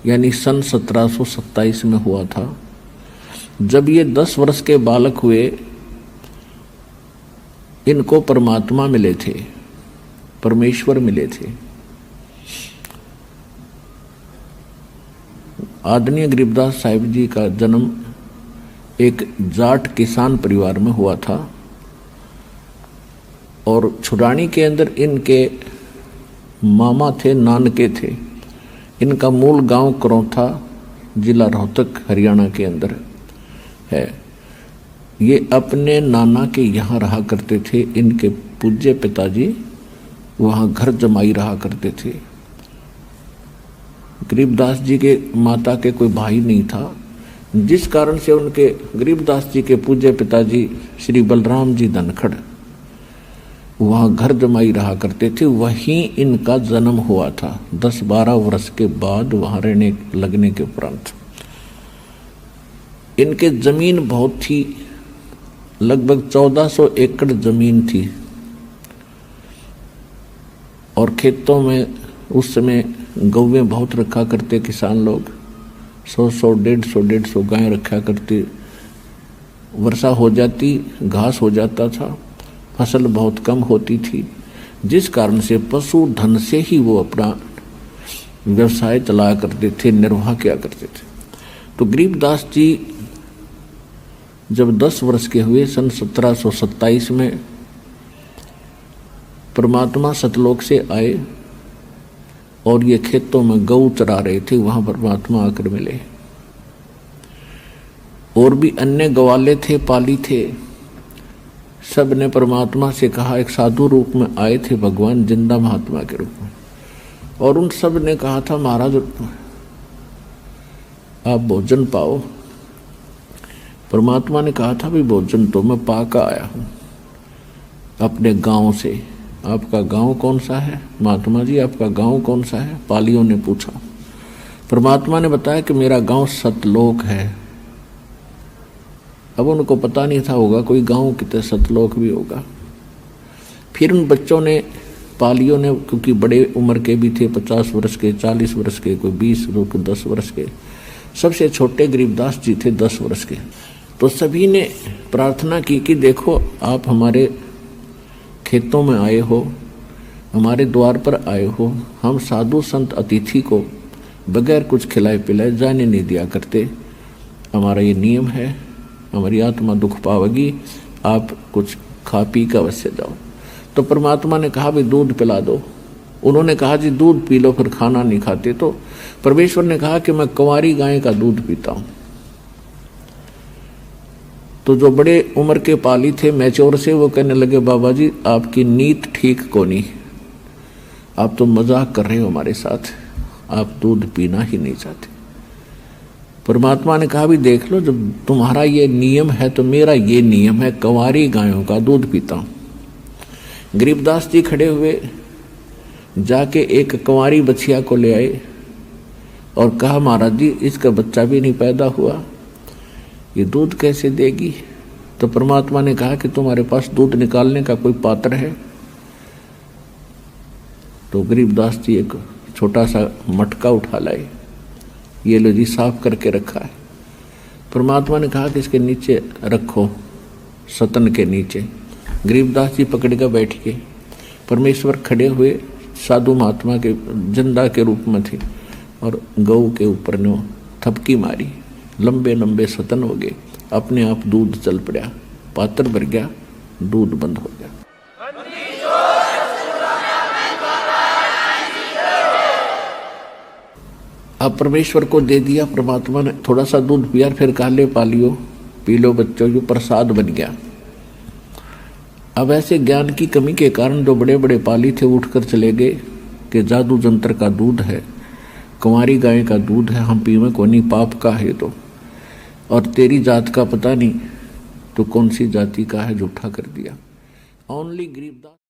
यानी सन 1727 में हुआ था। जब ये 10 वर्ष के बालक हुए, इनको परमात्मा मिले थे, परमेश्वर मिले थे। आदरणीय गरीबदास साहिब जी का जन्म एक जाट किसान परिवार में हुआ था और छुड़ानी के अंदर इनके मामा थे, नानके थे। इनका मूल गांव करौथा, जिला रोहतक, हरियाणा के अंदर है। ये अपने नाना के यहाँ रहा करते थे। इनके पूज्य पिताजी वहाँ घर जमाई रहा करते थे। गरीबदास जी के माता के कोई भाई नहीं था, जिस कारण से उनके गरीबदास जी के पूज्य पिताजी श्री बलराम जी धनखड़ वहाँ घर जमाई रहा करते थे। वहीं इनका जन्म हुआ था 10-12 वर्ष के बाद वहाँ रहने लगने के उपरांत। इनके जमीन बहुत थी, लगभग 1400 एकड़ जमीन थी और खेतों में उस समय गौवें बहुत रखा करते किसान लोग। 100-100, 150-150 गायें रखा करते। वर्षा हो जाती, घास हो जाता था, फसल बहुत कम होती थी, जिस कारण से पशु धन से ही वो अपना व्यवसाय चलाया करते थे, निर्वाह किया करते थे। तो गरीबदास जी जब 10 वर्ष के हुए सन 1727 में परमात्मा सतलोक से आए और ये खेतों में गऊ चरा रहे थे, वहां परमात्मा आकर मिले। और भी अन्य गवाले थे, पाली थे। सब ने परमात्मा से कहा, एक साधु रूप में आए थे भगवान, जिंदा महात्मा के रूप में, और उन सब ने कहा था महाराज आप भोजन पाओ। परमात्मा ने कहा था भी भोजन तो मैं पाका आया हूं अपने गांव से। आपका गांव कौन सा है महात्मा जी, आपका गांव कौन सा है? पालियों ने पूछा। परमात्मा ने बताया कि मेरा गांव सतलोक है। अब उनको पता नहीं था होगा कोई गांव कितने सतलोक भी होगा। फिर उन बच्चों ने, पालियों ने, क्योंकि बड़े उम्र के भी थे, 50 वर्ष के, 40 वर्ष के, कोई 20, कोई 10 वर्ष के, सबसे छोटे गरीबदास जी थे 10 वर्ष के। तो सभी ने प्रार्थना की कि देखो आप हमारे खेतों में आए हो, हमारे द्वार पर आए हो, हम साधु संत अतिथि को बगैर कुछ खिलाए पिलाए जाने नहीं दिया करते, हमारा ये नियम है, हमारी आत्मा दुख पावेगी, आप कुछ खा पी कर अवश्य जाओ। तो परमात्मा ने कहा भी दूध पिला दो। उन्होंने कहा जी दूध पी लो, फिर खाना नहीं खाते। तो परमेश्वर ने कहा कि मैं कुंवारी गाय का दूध पीता हूं। तो जो बड़े उम्र के पाली थे, मैच्योर से, वो कहने लगे बाबा जी आपकी नीत ठीक को नहीं, आप तो मजाक कर रहे हो हमारे साथ, आप दूध पीना ही नहीं चाहते। परमात्मा ने कहा भी देख लो, जब तुम्हारा ये नियम है तो मेरा ये नियम है, कुंवारी गायों का दूध पीता हूं। गरीबदास जी खड़े हुए, जाके एक कुंवारी बछिया को ले आए और कहा महाराज जी इसका बच्चा भी नहीं पैदा हुआ, ये दूध कैसे देगी? तो परमात्मा ने कहा कि तुम्हारे पास दूध निकालने का कोई पात्र है? तो गरीबदास जी एक छोटा सा मटका उठा लाए, ये लो जी साफ करके रखा है। परमात्मा ने कहा कि इसके नीचे रखो, सतन के नीचे। गरीबदास जी पकड़ कर बैठ गए। परमेश्वर खड़े हुए, साधु महात्मा के जिंदा के रूप में थे, और गऊ के ऊपर ने थपकी मारी, लंबे लंबे सतन हो गए, अपने आप दूध चल पड़ा, पात्र भर गया, दूध बंद हो गया। अब परमेश्वर को दे दिया, परमात्मा ने थोड़ा सा दूध पिया, फिर कहा ले पालियो पी लो बच्चों, जो प्रसाद बन गया। अब ऐसे ज्ञान की कमी के कारण जो बड़े बड़े पाली थे उठकर चले गए कि जादू जंत्र का दूध है, कुंवारी गाय का दूध है, हम पीवे को नहीं, पाप का है। तो और तेरी जात का पता नहीं तो कौन सी जाति का है, झूठा कर दिया। ओनली गरीबदास।